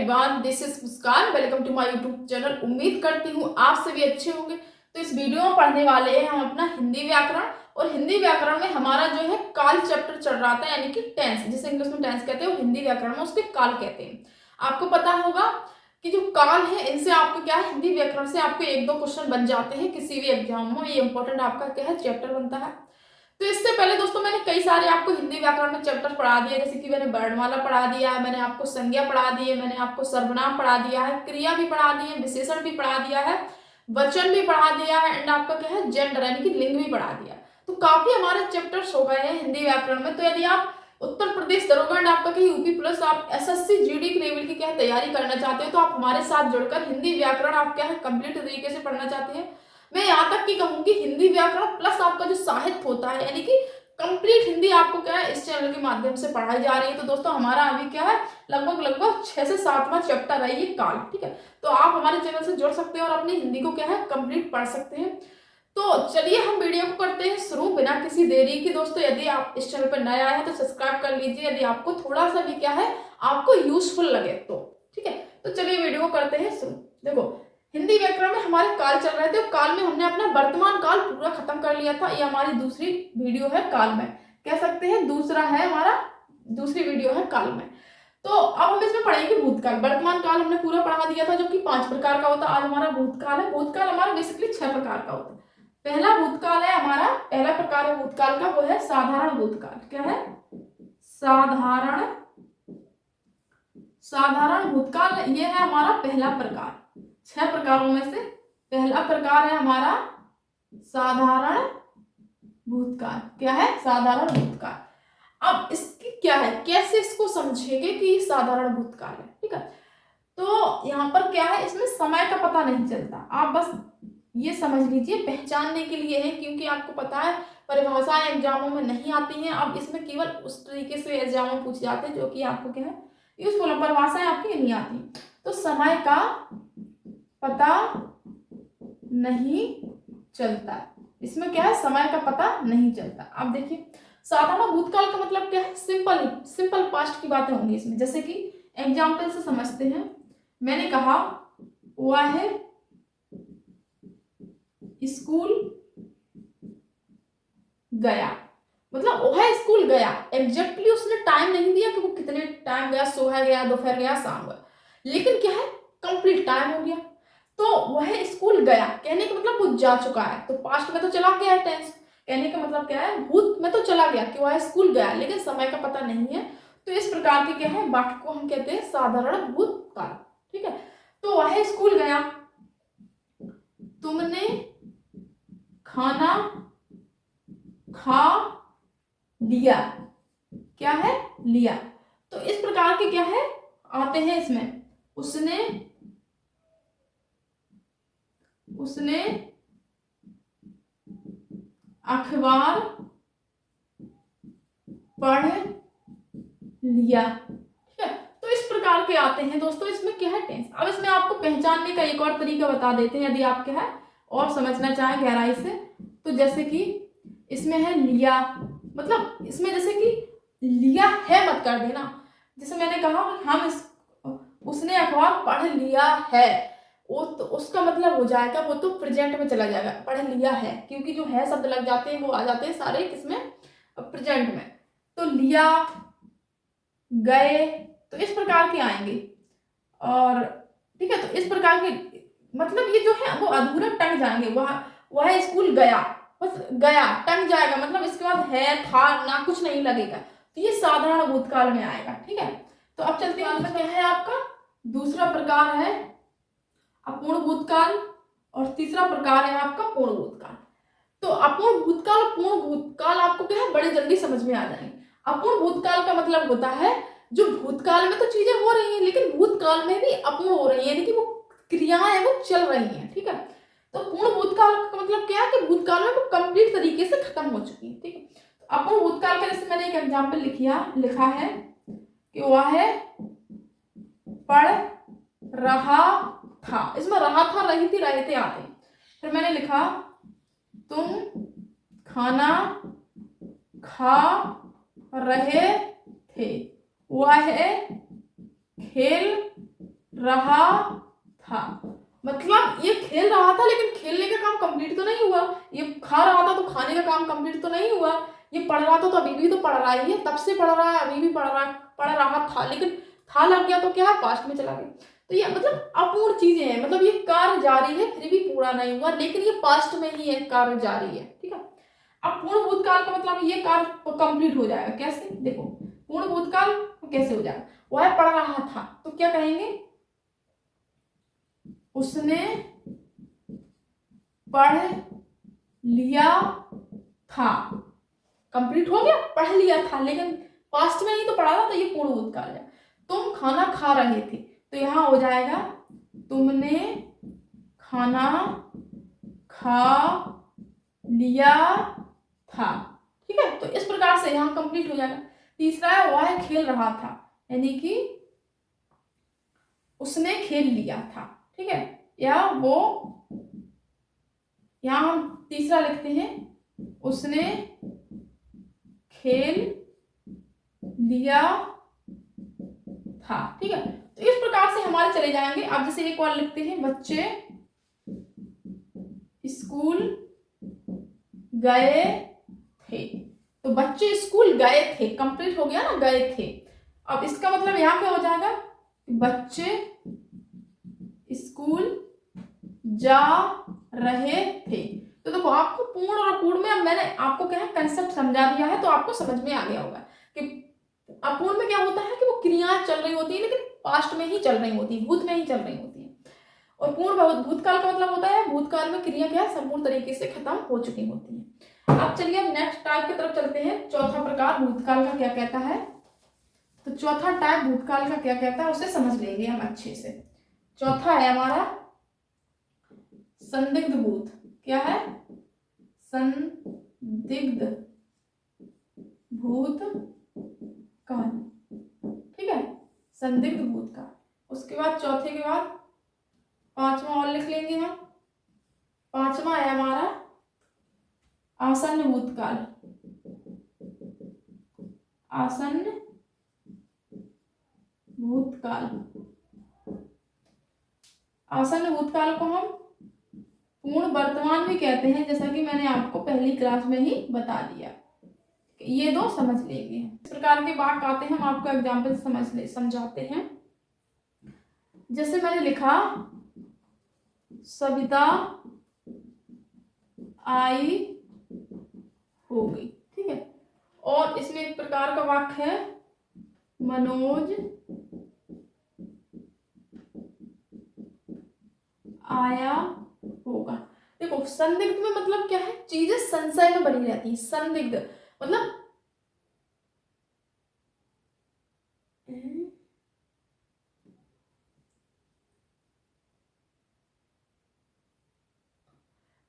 Everyone, this is Muskan. Welcome to my YouTube channel. उम्मीद करती हूँ आप सभी अच्छे होंगे। तो इस वीडियो में पढ़ने वाले हैं हम अपना हिंदी व्याकरण। और हिंदी व्याकरण में हमारा जो है काल चैप्टर चल रहा था, यानी कि टेंस, जिसे इंग्लिश में टेंस कहते हैं, वो हिंदी व्याकरण में उसके काल कहते हैं। आपको पता होगा कि जो काल है इनसे आपको क्या है, हिंदी व्याकरण से आपको एक दो क्वेश्चन बन जाते हैं किसी भी एग्जाम में। ये इंपॉर्टेंट आपका क्या है, चैप्टर बनता है। तो इससे पहले दोस्तों मैंने कई सारे आपको हिंदी व्याकरण में चैप्टर पढ़ा दिए, जैसे कि मैंने वर्णमाला पढ़ा दिया है, मैंने आपको संज्ञा पढ़ा दी है, मैंने आपको सर्वनाम पढ़ा दिया है, क्रिया भी पढ़ा दी है, विशेषण भी पढ़ा दिया है, वचन भी पढ़ा दिया है, एंड आपका क्या है, जेंडर यानी कि लिंग भी पढ़ा दिया। तो काफी हमारे चैप्टर्स हो गए हैं हिंदी व्याकरण में। तो यदि आप उत्तर प्रदेश दरोगा एंड आपका कहीं यूपी प्लस आप एसएससी जीडी के लेवल की क्या है तैयारी करना चाहते हो, तो आप हमारे साथ जुड़कर हिंदी व्याकरण आप क्या है कंप्लीट तरीके से पढ़ना चाहते हैं। मैं यहाँ तक कि कहूंगी हिंदी व्याकरण प्लस आपका जो साहित्य होता है, यानी कि कंप्लीट हिंदी आपको क्या है इस चैनल के माध्यम से पढ़ाई जा रही है। तो दोस्तों हमारा अभी क्या है लगभग 6 से 7वां चैप्टर है ये काल। ठीक है, तो आप हमारे चैनल से जुड़ सकते हैं और अपनी हिंदी को क्या है कंप्लीट पढ़ सकते हैं। तो चलिए हम वीडियो को करते हैं शुरू बिना किसी देरी की। दोस्तों यदि आप इस चैनल पर नए आए हैं तो सब्सक्राइब कर लीजिए, यदि आपको थोड़ा सा भी क्या है आपको यूजफुल लगे तो। ठीक है, तो चलिए वीडियो को करते हैं शुरू। देखो हिंदी व्याकरण में हमारे काल चल रहे थे, काल में हमने अपना वर्तमान काल पूरा खत्म कर लिया था। ये हमारी दूसरी वीडियो है काल में, कह सकते हैं दूसरा है हमारा, दूसरी वीडियो है काल में। तो अब हम इसमें पढ़ेंगे भूतकाल। वर्तमान काल हमने पूरा पढ़ा दिया था जो कि 5 प्रकार का होता है। आज हमारा भूतकाल है। भूतकाल हमारा बेसिकली 6 प्रकार का होता है। पहला भूतकाल है हमारा, पहला प्रकार है भूतकाल का, वो है साधारण भूतकाल। क्या है? साधारण भूतकाल। ये है हमारा पहला प्रकार, 6 प्रकारों में से पहला प्रकार है हमारा साधारण भूतकाल। क्या है? साधारण भूतकाल। अब इसकी क्या है, कैसे इसको समझेंगे कि ये साधारण भूतकाल है। ठीक है, तो यहाँ पर क्या है, इसमें समय का पता नहीं चलता। आप बस ये समझ लीजिए पहचानने के लिए है, क्योंकि आपको पता है परिभाषाएं एग्जामों में नहीं आती हैं। अब इसमें केवल उस तरीके से एग्जाम में पूछे जाते हैं जो कि आपको क्या है यूजफुल, परिभाषाएं आपकी नहीं आती। तो समय का पता नहीं चलता, इसमें क्या है समय का पता नहीं चलता। अब देखिए साधारण भूतकाल का मतलब क्या है, सिंपल पास्ट की बातें होंगी इसमें। जैसे कि एग्जाम्पल से समझते हैं। मैंने कहा वह स्कूल गया, मतलब वह स्कूल गया। एग्जैक्टली उसने टाइम नहीं दिया कि वो कितने टाइम गया, सुबह गया, दोपहर गया, शाम गया, लेकिन क्या है कंप्लीट टाइम हो गया। तो वह स्कूल गया कहने का मतलब वो जा चुका है। तो पास्ट में तो चला गया है टेंस, कहने का मतलब क्या है भूत में तो चला गया कि वह स्कूल गया, लेकिन समय का पता नहीं है। तो इस प्रकार के क्या है वाक्य को हम कहते हैं साधारण भूतकाल। ठीक है, तो वह स्कूल गया, तुमने खाना खा लिया। क्या है? लिया। तो इस प्रकार के क्या है आते हैं इसमें। उसने अखबार पढ़ लिया। ठीक है, तो इस प्रकार के आते हैं दोस्तों। इसमें क्या है टेंस। अब इसमें आपको पहचानने का एक और तरीका बता देते हैं, यदि आप क्या है और समझना चाहें गहराई से। तो जैसे कि इसमें है लिया, मतलब इसमें जैसे कि लिया है मत कर देना। जैसे मैंने कहा उसने अखबार पढ़ लिया है, वो तो उसका मतलब हो जाएगा वो तो प्रेजेंट में चला जाएगा, पढ़ लिया है, क्योंकि जो है शब्द लग जाते हैं वो आ जाते हैं सारे किसमें, प्रेजेंट में। तो लिया, गए, तो इस प्रकार के आएंगे। और ठीक है, तो इस प्रकार के मतलब ये जो है वो अधूरा टंग जाएंगे। वह स्कूल गया, बस गया टंग जाएगा, मतलब इसके बाद है था ना कुछ नहीं लगेगा। तो ये साधारण भूतकाल में आएगा। ठीक है, तो अब चलते हैं में क्या है आपका दूसरा प्रकार है अपूर्ण भूतकाल, और तीसरा प्रकार है आपका पूर्ण भूतकाल। तो अपूर्ण भूतकाल और पूर्ण भूतकाल आपको क्या है बड़े जल्दी समझ में आ जाएंगे। अपूर्ण भूतकाल का मतलब होता है जो भूतकाल में तो चीजें हो रही हैं लेकिन भूतकाल में भी अपूर्ण हो रही है, यानी कि वो क्रियाएं वो चल रही हैं। ठीक है, तो पूर्ण भूतकाल का मतलब क्या है कि भूतकाल में वो कंप्लीट तरीके से खत्म हो चुकी है। ठीक है, तो अपूर्ण भूतकाल का जैसे मैंने एक एग्जाम्पल लिखा है कि वह पढ़ रहा था। इसमें रहा था, रही थी, रहे थे आते। फिर मैंने लिखा तुम खाना खा रहे थे, वह खेल रहा था। मतलब ये खेल रहा था लेकिन खेलने का काम कंप्लीट तो नहीं हुआ। ये खा रहा था तो खाने का काम कंप्लीट तो नहीं हुआ। ये पढ़ रहा था तो अभी भी तो पढ़ रहा ही है, तब से पढ़ रहा है, अभी भी पढ़ रहा था, लेकिन था लग गया तो क्या है, पास्ट में चला गया। तो ये मतलब अपूर्ण चीजें हैं, मतलब ये कार्य जारी है फिर भी पूरा नहीं हुआ, लेकिन ये पास्ट में ही है, कार्य जारी है। ठीक है। अब पूर्ण भूतकाल का मतलब ये कार्य कंप्लीट हो जाएगा कैसे, देखो पूर्ण भूतकाल कैसे हो जाएगा, वह पढ़ रहा था तो क्या कहेंगे, उसने पढ़ लिया था। कंप्लीट हो गया, पढ़ लिया था, लेकिन पास्ट में ही तो पढ़ा था, तो ये पूर्ण भूतकाल है। तुम खाना खा रहे थे तो यहां हो जाएगा तुमने खाना खा लिया था। ठीक है, तो इस प्रकार से यहां कंप्लीट हो जाएगा। तीसरा है वह खेल रहा था, यानी कि उसने खेल लिया था। ठीक है, या वो, यहां हम तीसरा लिखते हैं उसने खेल लिया था। ठीक है, तो इस प्रकार से हमारे चले जाएंगे। अब जैसे एक और लिखते हैं, बच्चे स्कूल गए थे, तो बच्चे स्कूल गए थे, कंप्लीट हो गया ना, गए थे। अब इसका मतलब यहां क्या हो जाएगा, बच्चे स्कूल जा रहे थे। तो देखो आपको पूर्ण और अपूर्ण में, अब मैंने आपको क्या है कंसेप्ट समझा दिया है, तो आपको समझ में आ गया होगा कि अपूर्ण में क्या होता है कि वो क्रियाएं चल रही होती है लेकिन पास्ट में ही चल रही होती है, भूत में ही चल रही होती है। और पूर्ण भूतकाल का मतलब होता है भूतकाल में क्रिया क्या है, संपूर्ण तरीके से खत्म हो चुकी होती है। अब चलिए अब नेक्स्ट टाइप की तरफ चलते हैं। चौथा प्रकार भूतकाल का क्या कहता है, तो चौथा टाइप भूतकाल का क्या कहता है उसे समझ लेंगे हम अच्छे से। चौथा है हमारा संदिग्ध भूत। क्या है, संदिग्ध भूतकाल। ठीक है, संदिग्ध भूतकाल। उसके बाद चौथे के बाद पांचवा और लिख लेंगे हम। पांचवा है हमारा आसन्न भूतकाल। आसन्न भूतकाल। आसन्न भूतकाल को हम पूर्ण वर्तमान भी कहते हैं, जैसा कि मैंने आपको पहली क्लास में ही बता दिया। ये दो समझ लेंगे। इस प्रकार के वाक्य आते हैं, हम आपको एग्जाम्पल समझाते हैं। जैसे मैंने लिखा सविता आई होगी। ठीक है, और इसमें एक प्रकार का वाक्य है मनोज आया होगा। देखो संदिग्ध में मतलब क्या है, चीजें संशय में बनी रहती है। संदिग्ध मतलब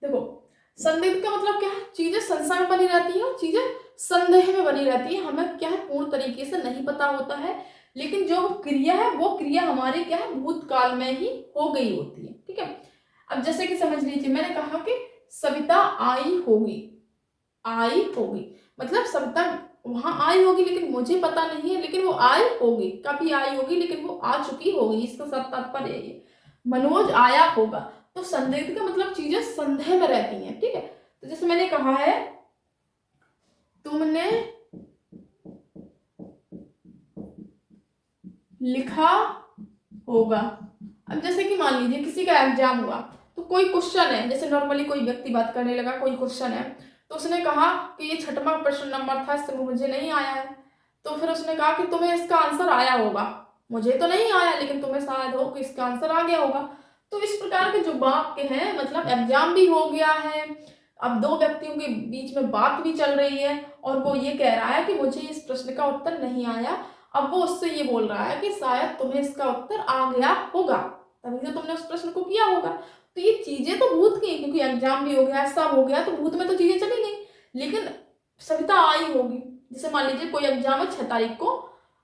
देखो संदिग्ध का मतलब क्या है, चीजें संशय में बनी रहती है और चीजें संदेह में बनी रहती है। हमें क्या है पूर्ण तरीके से नहीं पता होता है, लेकिन जो क्रिया है वो क्रिया हमारी क्या है भूतकाल में ही हो गई होती है। ठीक है, अब जैसे कि समझ लीजिए मैंने कहा कि सविता आई होगी। आई होगी मतलब सविता वहां आई होगी लेकिन मुझे पता नहीं है, लेकिन वो आई होगी, कभी आई होगी लेकिन वो आ चुकी होगी, इसका सब तात्पर्य है ये। मनोज आया होगा, तो संदिग्ध का मतलब चीजें संदेह में रहती हैं। ठीक है, तो जैसे मैंने कहा है तुमने लिखा होगा। अब जैसे कि मान लीजिए किसी का एग्जाम हुआ, तो कोई क्वेश्चन है, जैसे नॉर्मली कोई व्यक्ति बात करने लगा, कोई क्वेश्चन है, तो उसने कहा कि ये 6वां प्रश्न नंबर था, इससे मुझे नहीं आया है। तो फिर उसने कहा कि तुम्हें इसका आंसर आया होगा, मुझे तो नहीं आया लेकिन तुम्हें शायद हो कि इसका आंसर आ गया होगा। तो इस प्रकार के जो वाक्य हैं, मतलब एग्जाम भी हो गया है, अब दो व्यक्तियों के बीच में बात भी चल रही है और वो ये कह रहा है कि मुझे इस प्रश्न का उत्तर नहीं आया। अब वो उससे ये बोल रहा है कि शायद तुम्हें इसका उत्तर आ गया होगा, तभी तो तुमने उस प्रश्न को किया होगा। तो ये चीजें तो भूत की, क्योंकि एग्जाम भी हो गया, सब हो गया, तो भूत में तो चीजें चली गई, लेकिन सविता आई होगी। जैसे मान लीजिए कोई एग्जाम है 6 तारीख को,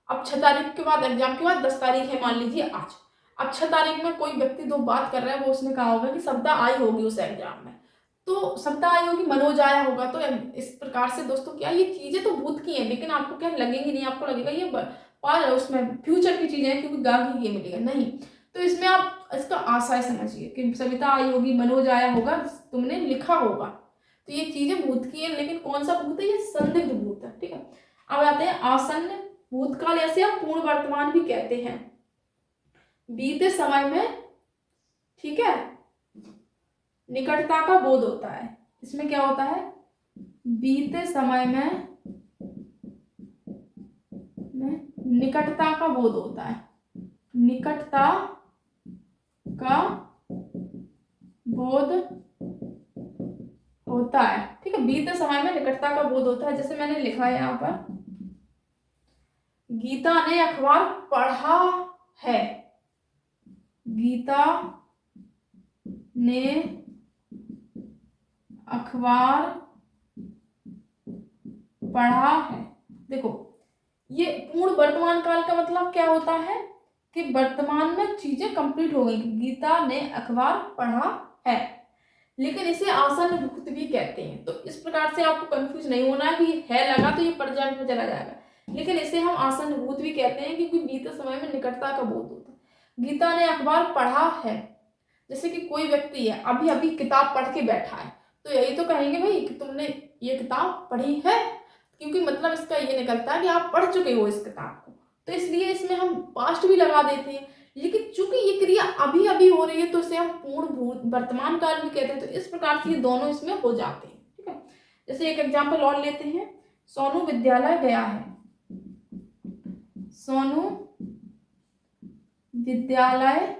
अब 6 तारीख के बाद एग्जाम के बाद 10 तारीख है मान लीजिए आज। अब 6 तारीख में कोई व्यक्ति दो बात कर रहा है, वो उसने कहा होगा कि सविता आई होगी उस एग्जाम में, तो सविता आई होगी, मनोज आया होगा। तो इस प्रकार से दोस्तों क्या ये चीजें तो भूत की हैं, लेकिन आपको क्या लगेंगी नहीं, आपको लगेगा ये उसमें फ्यूचर की चीजें हैं क्योंकि गागी ये मिलेगा नहीं। तो इसमें आप इसका आशय समझिए कि सविता आई होगी, मनोज आया होगा, तुमने लिखा होगा, तो ये चीजें भूत की है, लेकिन कौन सा भूत है, ये संदिग्ध भूत है। ठीक है, अब आते हैं आसन्न भूतकाल, ऐसे आप पूर्ण वर्तमान भी कहते हैं। बीते समय में, ठीक है, निकटता का बोध होता है। इसमें क्या होता है, बीते समय में निकटता का बोध होता है, निकटता का बोध होता है। ठीक है, बीते समय में निकटता का बोध होता है। जैसे मैंने लिखा है यहाँ पर, गीता ने अखबार पढ़ा है, गीता ने अखबार पढ़ा है। देखो, ये पूर्ण वर्तमान काल का मतलब क्या होता है कि वर्तमान में चीजें कंप्लीट हो गई। गीता ने अखबार पढ़ा है, लेकिन इसे आसन्न भूत भी कहते हैं। तो इस प्रकार से आपको कंफ्यूज नहीं होना कि है लगा तो ये प्रेजेंट में चला जाएगा, लेकिन इसे हम आसन्न भूत भी कहते हैं क्योंकि बीते समय में निकटता का बोध होता है। गीता ने अखबार पढ़ा है, जैसे कि कोई व्यक्ति है अभी अभी किताब पढ़ के बैठा है, तो यही तो कहेंगे भाई कि तुमने ये किताब पढ़ी है, क्योंकि मतलब इसका ये निकलता है कि आप पढ़ चुके हो इस किताब को। तो इसलिए इसमें हम पास्ट भी लगा देते हैं, लेकिन चूंकि ये क्रिया अभी अभी हो रही है तो इसे हम पूर्ण वर्तमान काल भी कहते हैं। तो इस प्रकार से ये दोनों इसमें हो जाते हैं। ठीक है, जैसे एक एग्जाम्पल और लेते हैं, सोनू विद्यालय गया है, सोनू विद्यालय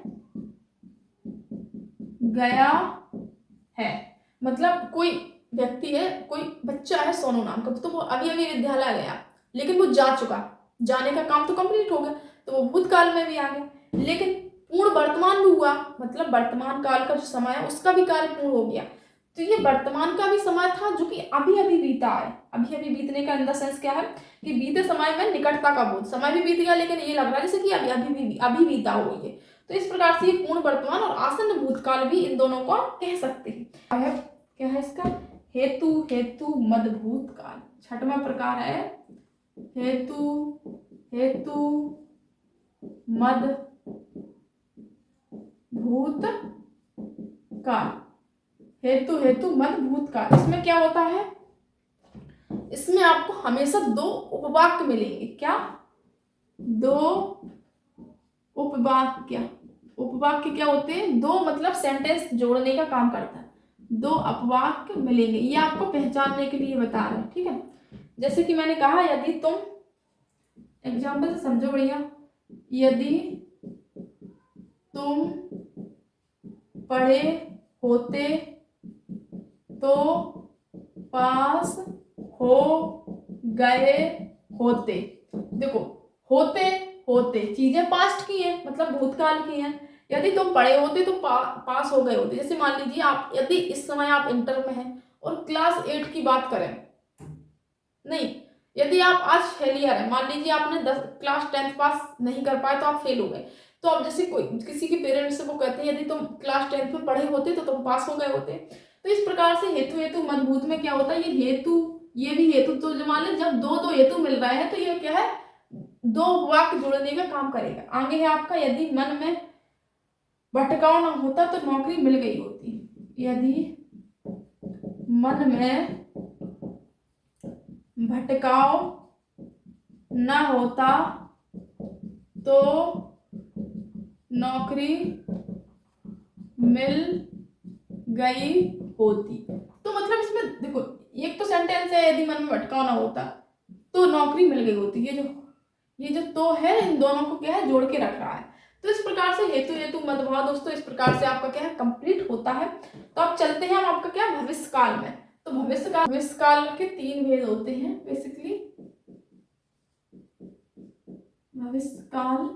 गया है, मतलब कोई व्यक्ति है, कोई बच्चा है सोनू नाम का, तो वो अभी अभी विद्यालय गया, लेकिन वो जा चुका, जाने का काम तो कंप्लीट हो गया, तो वो भूतकाल में भी आ गया। लेकिन पूर्ण वर्तमान भी हुआ, मतलब वर्तमान काल का जो समय है उसका भी कार्य पूर्ण हो गया। तो ये वर्तमान का भी समय था जो कि अभी अभी बीता है। अभी अभी बीतने का अंदर सेंस क्या है कि बीते समय में निकटता का बोध, समय भी बीत गया लेकिन ये लग रहा है जैसे कि अभी बीता हुई है। तो इस प्रकार से ये पूर्ण वर्तमान और आसन्न भूतकाल भी इन दोनों को कह सकते हैं। क्या है इसका, हेतु मद भूतकाल। छठवां प्रकार है हेतु मद भूतकाल। हेतु मद भूतकाल, इसमें क्या होता है, इसमें आपको हमेशा दो उपवाक्य मिलेंगे। क्या, दो उपवाक्य क्या होते हैं, दो मतलब सेंटेंस जोड़ने का काम करता है, दो अपवाक्य मिलेंगे, ये आपको पहचानने के लिए बता रहे हैं। ठीक है, जैसे कि मैंने कहा, यदि तुम, एग्जाम्पल से समझो बढ़िया, यदि तुम पढ़े होते तो पास हो गए होते। देखो, होते चीजें पास्ट की हैं, मतलब भूतकाल की हैं। यदि तुम पढ़े होते तो पास हो गए होते। जैसे मान लीजिए आप, यदि इस समय आप इंटर में हैं और क्लास 8 की बात करें, नहीं, यदि आप आज फेलियर है, मान लीजिए आपने क्लास 10 पास नहीं कर पाए तो आप फेल हो गए, तो अब जैसे कोई किसी के पेरेंट्स से वो कहते हैं यदि तुम क्लास 10 में पढ़े होते तो तुम पास हो गए होते। तो इस प्रकार से हेतु मद भूत में क्या होता है, ये भी हेतु, तो जो मान लीजिए जब दो हेतु मिल रहे हैं तो ये क्या है, दो वाक्य जोड़ने का काम करेगा। आगे है आपका, यदि मन में भटकाव ना होता तो नौकरी मिल गई होती। यदि मन में भटकाव ना होता तो नौकरी मिल गई होती। तो मतलब इसमें देखो, एक तो सेंटेंस है, यदि मन में भटकाव ना होता तो नौकरी मिल गई होती। ये जो तो है, इन दोनों को क्या है, जोड़ के रख रहा है। तो इस प्रकार से हेतु मदभाव दोस्तों इस प्रकार से आपका क्या है, कंप्लीट होता है। तो अब चलते हैं हम आपका क्या, भविष्य काल में। तो भविष्य काल के 3 भेद होते हैं बेसिकली। भविष्य काल,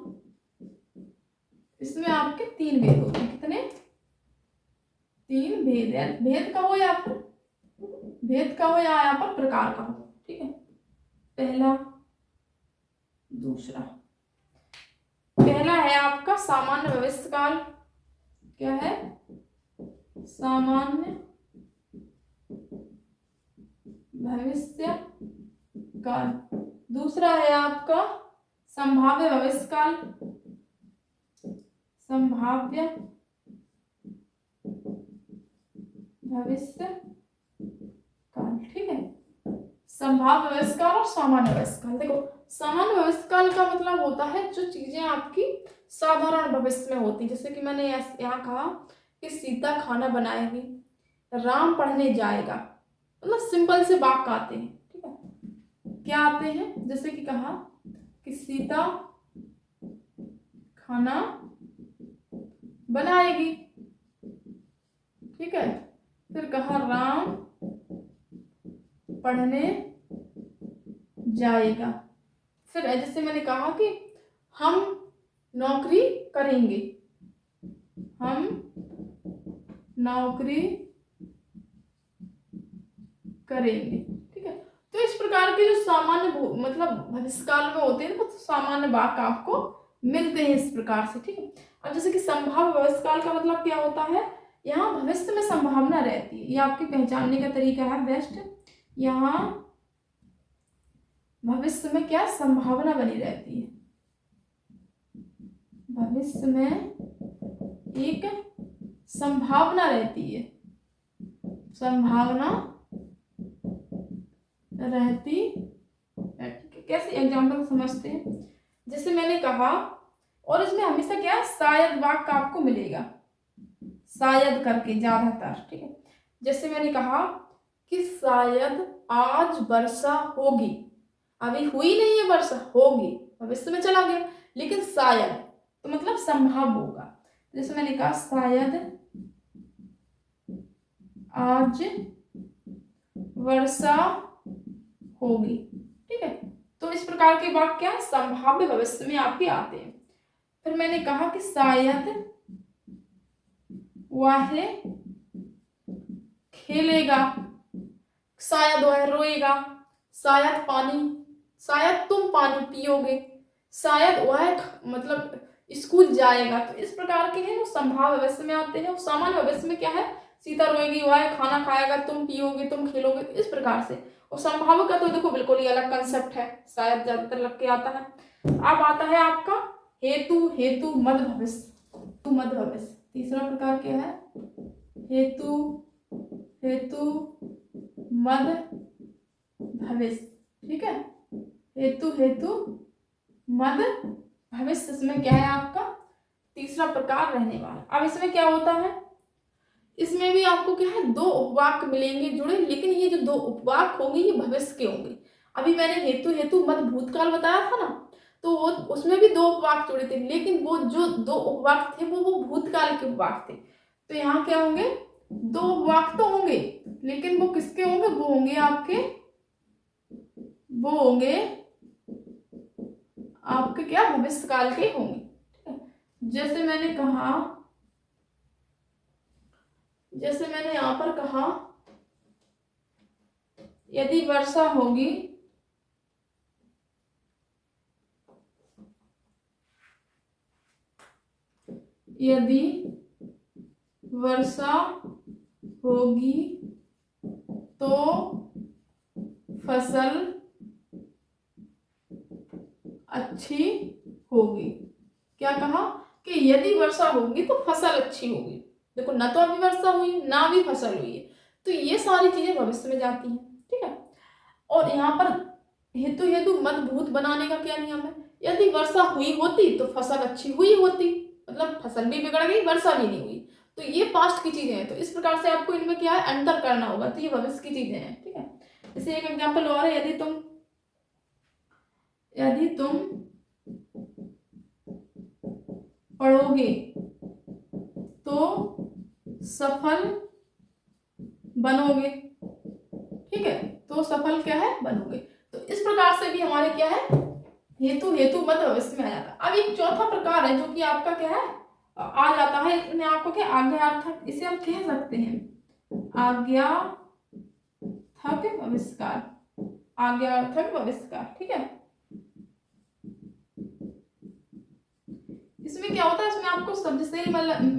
इसमें आपके 3 भेद होते हैं। कितने, 3 भेद है। भेद का हो या यहाँ पर प्रकार का हो। ठीक है, पहला, दूसरा। पहला है आपका सामान्य भविष्य काल। क्या है, सामान्य भविष्य काल। दूसरा है आपका संभाव्य भविष्य काल। संभाव्य भविष्य काल। ठीक है, संभाव्य भविष्यकाल और सामान्य भविष्यकाल। देखो, सामान्य भविष्यकाल का मतलब होता है जो चीजें आपकी साधारण भविष्य में होती, जैसे कि मैंने यहाँ कहा कि सीता खाना बनाएगी, राम पढ़ने जाएगा, मतलब सिंपल से वाक्य आते हैं। ठीक है, क्या आते हैं, जैसे कि कहा कि सीता खाना बनाएगी। ठीक है, फिर कहा राम पढ़ने जाएगा। फिर जैसे मैंने कहा कि हम नौकरी करेंगे, हम नौकरी करेंगे। ठीक है, तो इस प्रकार के जो सामान्य मतलब भविष्यकाल में होते हैं तो सामान्य वाक्य आपको मिलते हैं इस प्रकार से। ठीक है, अब जैसे कि संभाव्य भविष्यकाल का मतलब क्या होता है, यहाँ भविष्य में संभावना रहती है, ये आपके पहचानने का तरीका है बेस्ट। यहाँ भविष्य में क्या संभावना बनी रहती है, भविष्य में एक संभावना रहती है, संभावना रहती है। कैसे एग्जाम्पल समझते हैं, जैसे मैंने कहा, और इसमें हमेशा क्या शायद वाक्य आपको मिलेगा, शायद करके ज्यादातर। ठीक है, जैसे मैंने कहा कि शायद आज वर्षा होगी, अभी हुई नहीं है वर्षा, होगी, भविष्य में चला गया, लेकिन शायद तो मतलब संभव होगा। जैसे मैंने कहा शायद आज वर्षा होगी। ठीक है, तो इस प्रकार के वाक्य क्या संभाव्य भविष्य में आपके आते हैं। फिर मैंने कहा कि शायद वह खेलेगा, शायद वह रोएगा, शायद तुम पानी पियोगे, शायद वह मतलब स्कूल जाएगा। तो इस प्रकार के हैं वो संभाव्य भविष्य में आते हैं। सामान्य भविष्य में क्या है, सीता रोएगी, वह खाना खाएगा, तुम पियोगे, तुम खेलोगे, इस प्रकार से। और संभाव्य का तो देखो बिल्कुल ही अलग कंसेप्ट है, शायद ज्यादातर लग के आता है। अब आता है आपका हेतु मद भविष्य। तीसरा प्रकार क्या है, हेतु मद भविष्य। ठीक है, हेतु मद भविष्य, इसमें क्या है आपका तीसरा प्रकार रहने वाला। अब इसमें क्या होता है, इसमें भी आपको क्या है दो उपवाक्य मिलेंगे जुड़े, लेकिन ये जो दो उपवाक्य होंगे ये भविष्य के होंगे। अभी मैंने हेतु मद भूतकाल बताया था ना, तो वो उसमें भी दो उपवाक्य जुड़े थे, लेकिन वो जो दो उपवाक्य थे वो भूतकाल के उपवाक्य थे। तो यहाँ क्या होंगे, दो उपवाक्य तो होंगे, लेकिन वो किसके होंगे, वो होंगे आपके क्या भविष्यकाल के होंगे। जैसे मैंने यहाँ पर कहा यदि वर्षा होगी तो फसल अच्छी होगी। क्या कहा कि यदि वर्षा होगी तो फसल अच्छी होगी। देखो, ना तो अभी वर्षा हुई ना अभी फसल हुई है, तो ये सारी चीजें भविष्य में जाती हैं। ठीक है, और यहाँ पर हेतु मद भूत बनाने का क्या नियम है, यदि वर्षा हुई होती तो फसल अच्छी हुई होती, मतलब फसल भी बिगड़ गई, वर्षा भी नहीं हुई। तो ये पास्ट की चीजें हैं, तो इस प्रकार से आपको इनमें क्या है अंतर करना होगा। तो ये भविष्य की चीजें हैं। ठीक है, जैसे एक एग्जाम्पल और है, यदि तुम पढ़ोगे तो सफल बनोगे। ठीक है, तो सफल क्या है, बनोगे। तो इस प्रकार से भी हमारे क्या है हेतु मद भविष्य में आ जाता है। अब एक चौथा प्रकार है जो कि आपका क्या है आ जाता है, इसमें आपको क्या आज्ञार्थक, इसे हम कह सकते हैं आज्ञार्थक भविष्यकाल। ठीक है, इसमें क्या होता है, इसमें आपको शब्द से ही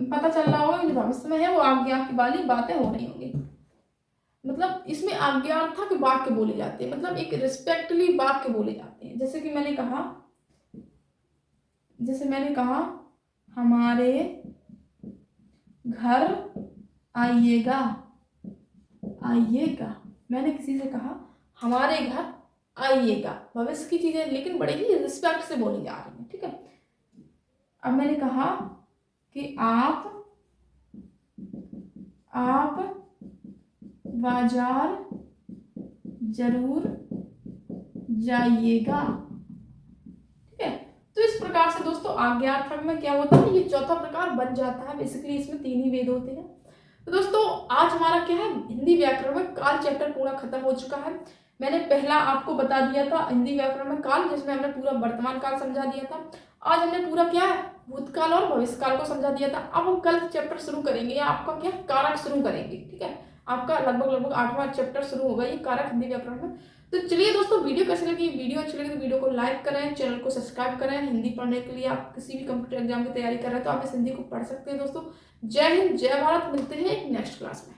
पता चल रहा होगा जो भविष्य में है वो आज्ञा की वाली बातें हो रही होंगी। मतलब इसमें आज्ञार्थक वाक्य बोले जाते हैं, मतलब एक रिस्पेक्टली वाक्य बोले जाते हैं। जैसे मैंने कहा हमारे घर आइएगा। आइएगा, मैंने किसी से कहा हमारे घर आइएगा, भविष्य की चीजें लेकिन बड़े ही रिस्पेक्ट से बोली जा रही है, ठीक है। अब मैंने कहा कि आप बाजार जरूर जाइएगा, ठीक है। तो इस प्रकार से दोस्तों आज्ञार्थक में क्या होता है, ये चौथा प्रकार बन जाता है। बेसिकली इसमें 3 ही वेद होते हैं। तो दोस्तों आज हमारा क्या है, हिंदी व्याकरण में काल चैप्टर पूरा खत्म हो चुका है। मैंने पहला आपको बता दिया था हिंदी व्याकरण में काल, जिसमें हमने पूरा वर्तमान काल समझा दिया था। आज हमने पूरा क्या है, भूतकाल और भविष्य काल को समझा दिया था। अब हम कल चैप्टर शुरू करेंगे, आपका क्या कारक शुरू करेंगे, ठीक है। आपका लगभग 8वां चैप्टर शुरू होगा, ये कारक हिंदी व्याकरण में। तो चलिए दोस्तों, वीडियो कैसी लगी, वीडियो अच्छी लगी तो वीडियो को लाइक करें, चैनल को सब्सक्राइब करें। हिंदी पढ़ने के लिए आप किसी भी कंप्यूटर एग्जाम की तैयारी कर रहे हैं तो आप इस हिंदी को पढ़ सकते हैं दोस्तों। जय हिंद, जय भारत, मिलते हैं एक नेक्स्ट क्लास में।